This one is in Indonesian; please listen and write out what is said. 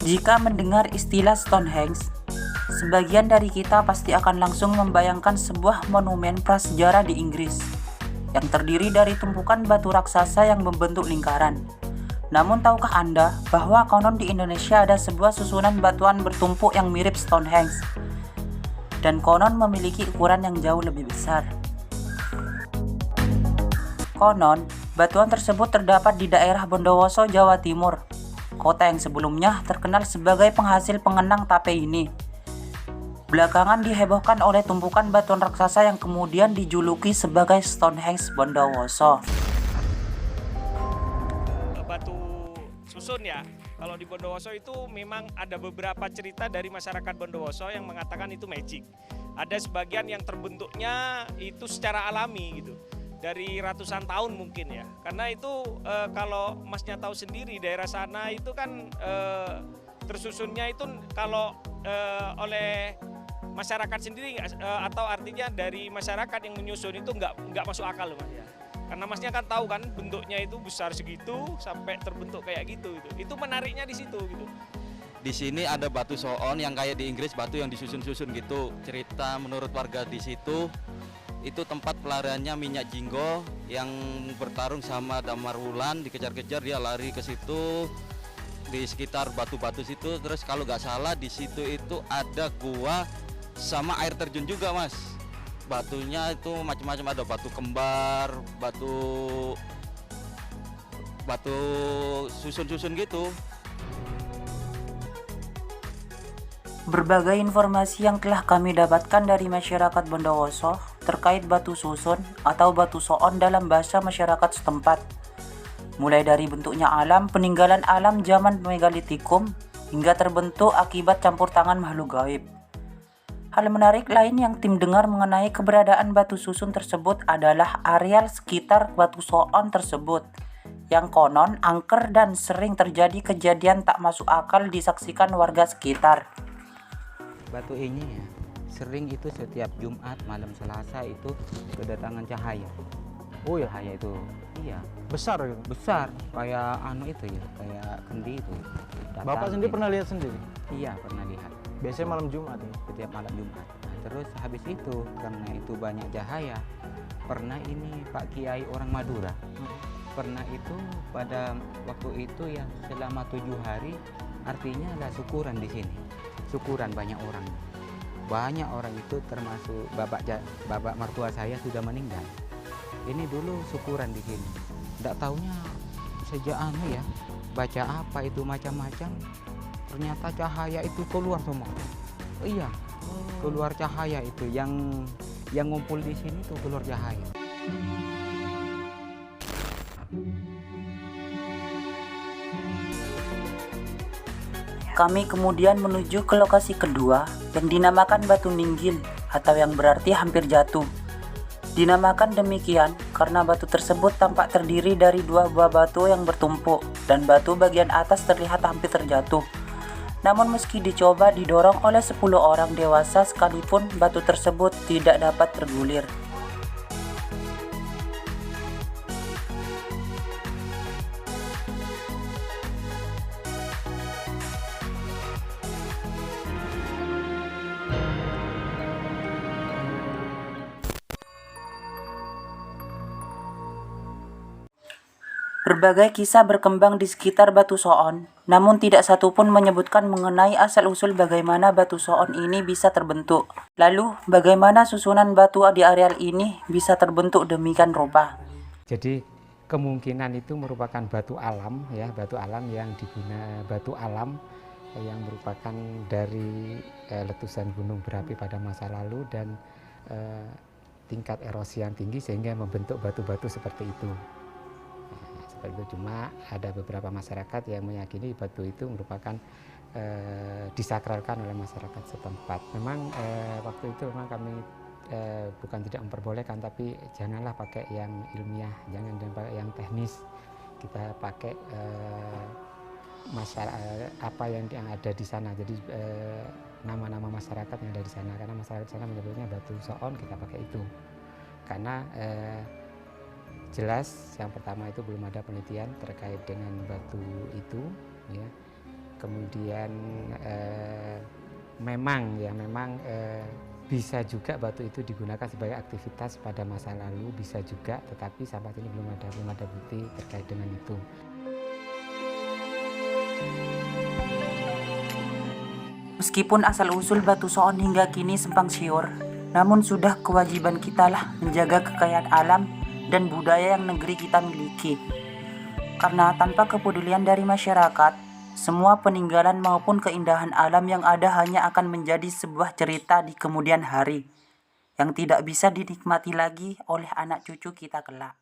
Jika mendengar istilah Stonehenge, sebagian dari kita pasti akan langsung membayangkan sebuah monumen prasejarah di Inggris yang terdiri dari tumpukan batu raksasa yang membentuk lingkaran. Namun tahukah Anda bahwa konon di Indonesia ada sebuah susunan batuan bertumpuk yang mirip Stonehenge dan konon memiliki ukuran yang jauh lebih besar. Konon, batuan tersebut terdapat di daerah Bondowoso, Jawa Timur, kota yang sebelumnya terkenal sebagai penghasil pengenang tape ini. Belakangan dihebohkan oleh tumpukan batuan raksasa yang kemudian dijuluki sebagai Stonehenge Bondowoso. Batu susun ya, kalau di Bondowoso itu memang ada beberapa cerita dari masyarakat Bondowoso yang mengatakan itu magic. Ada sebagian yang terbentuknya itu secara alami gitu, dari ratusan tahun mungkin ya. Karena itu kalau Masnya tahu sendiri daerah sana itu kan tersusunnya itu kalau oleh masyarakat sendiri atau artinya dari masyarakat yang menyusun itu nggak masuk akal loh Mas ya. Karena Masnya kan tahu kan bentuknya itu besar segitu sampai terbentuk kayak gitu. Itu menariknya di situ gitu. Di sini ada batu soon yang kayak di Inggris, batu yang disusun-susun gitu. Cerita menurut warga di situ, itu tempat pelariannya Minyak Jinggo yang bertarung sama Damar Wulan, dikejar-kejar dia lari ke situ di sekitar batu-batu situ. Terus kalau nggak salah di situ itu ada gua sama air terjun juga Mas. Batunya itu macam-macam, ada batu kembar, batu susun-susun gitu. Berbagai informasi yang telah kami dapatkan dari masyarakat Bondowoso terkait batu susun atau batu soon dalam bahasa masyarakat setempat, mulai dari bentuknya alam, peninggalan alam zaman megalitikum, hingga terbentuk akibat campur tangan makhluk gaib. Hal menarik lain yang tim dengar mengenai keberadaan batu susun tersebut adalah areal sekitar batu soon tersebut, yang konon angker dan sering terjadi kejadian tak masuk akal disaksikan warga sekitar. Batu ini ya, sering itu setiap Jumat malam Selasa itu kedatangan cahaya. Oh ya, Cahaya itu, iya. besar gitu. Besar, kayak anu itu ya, kayak kendi itu. Datang, Bapak sendiri gitu. pernah lihat sendiri? Iya, pernah lihat. Biasanya malam Jumat ya? Setiap malam Jumat. Nah, terus habis itu, karena itu banyak cahaya, pernah ini Pak Kiai orang Madura. Pernah itu pada waktu itu ya selama 7 hari, artinya lah syukuran di sini. Syukuran banyak orang itu termasuk bapak mertua saya sudah meninggal. Ini dulu syukuran di sini. Nggak taunya sejak anu ya, baca apa itu macam-macam, ternyata cahaya itu keluar semua. Iya, keluar cahaya itu yang ngumpul di sini tuh keluar cahaya. Kami kemudian menuju ke lokasi kedua yang dinamakan Batu Ninggil atau yang berarti hampir jatuh. Dinamakan demikian karena batu tersebut tampak terdiri dari 2 buah batu yang bertumpuk dan batu bagian atas terlihat hampir terjatuh. Namun meski dicoba didorong oleh 10 orang dewasa sekalipun batu tersebut tidak dapat tergulir. Berbagai kisah berkembang di sekitar batu soon, namun tidak satu pun menyebutkan mengenai asal-usul bagaimana batu soon ini bisa terbentuk. Lalu, bagaimana susunan batu di areal ini bisa terbentuk demikian rupa? Jadi kemungkinan itu merupakan batu alam ya, batu alam yang merupakan dari letusan gunung berapi pada masa lalu dan tingkat erosi yang tinggi sehingga membentuk batu-batu seperti itu. Seperti itu, cuma ada beberapa masyarakat yang meyakini batu itu merupakan disakralkan oleh masyarakat setempat. Memang waktu itu memang kami bukan tidak memperbolehkan, tapi janganlah pakai yang ilmiah, jangan pakai yang teknis. Kita pakai apa yang ada di sana. Jadi nama-nama masyarakat yang ada di sana, karena masyarakat di sana menyebutnya batu soon, kita pakai itu. Karena jelas yang pertama itu belum ada penelitian terkait dengan batu itu, ya. Kemudian memang bisa juga batu itu digunakan sebagai aktivitas pada masa lalu, bisa juga, tetapi sampai ini belum ada bukti terkait dengan itu. Meskipun asal-usul batu soon hingga kini simpang siur, namun sudah kewajiban kita lah menjaga kekayaan alam dan budaya yang negeri kita miliki. Karena tanpa kepedulian dari masyarakat, semua peninggalan maupun keindahan alam yang ada hanya akan menjadi sebuah cerita di kemudian hari, yang tidak bisa dinikmati lagi oleh anak cucu kita kelak.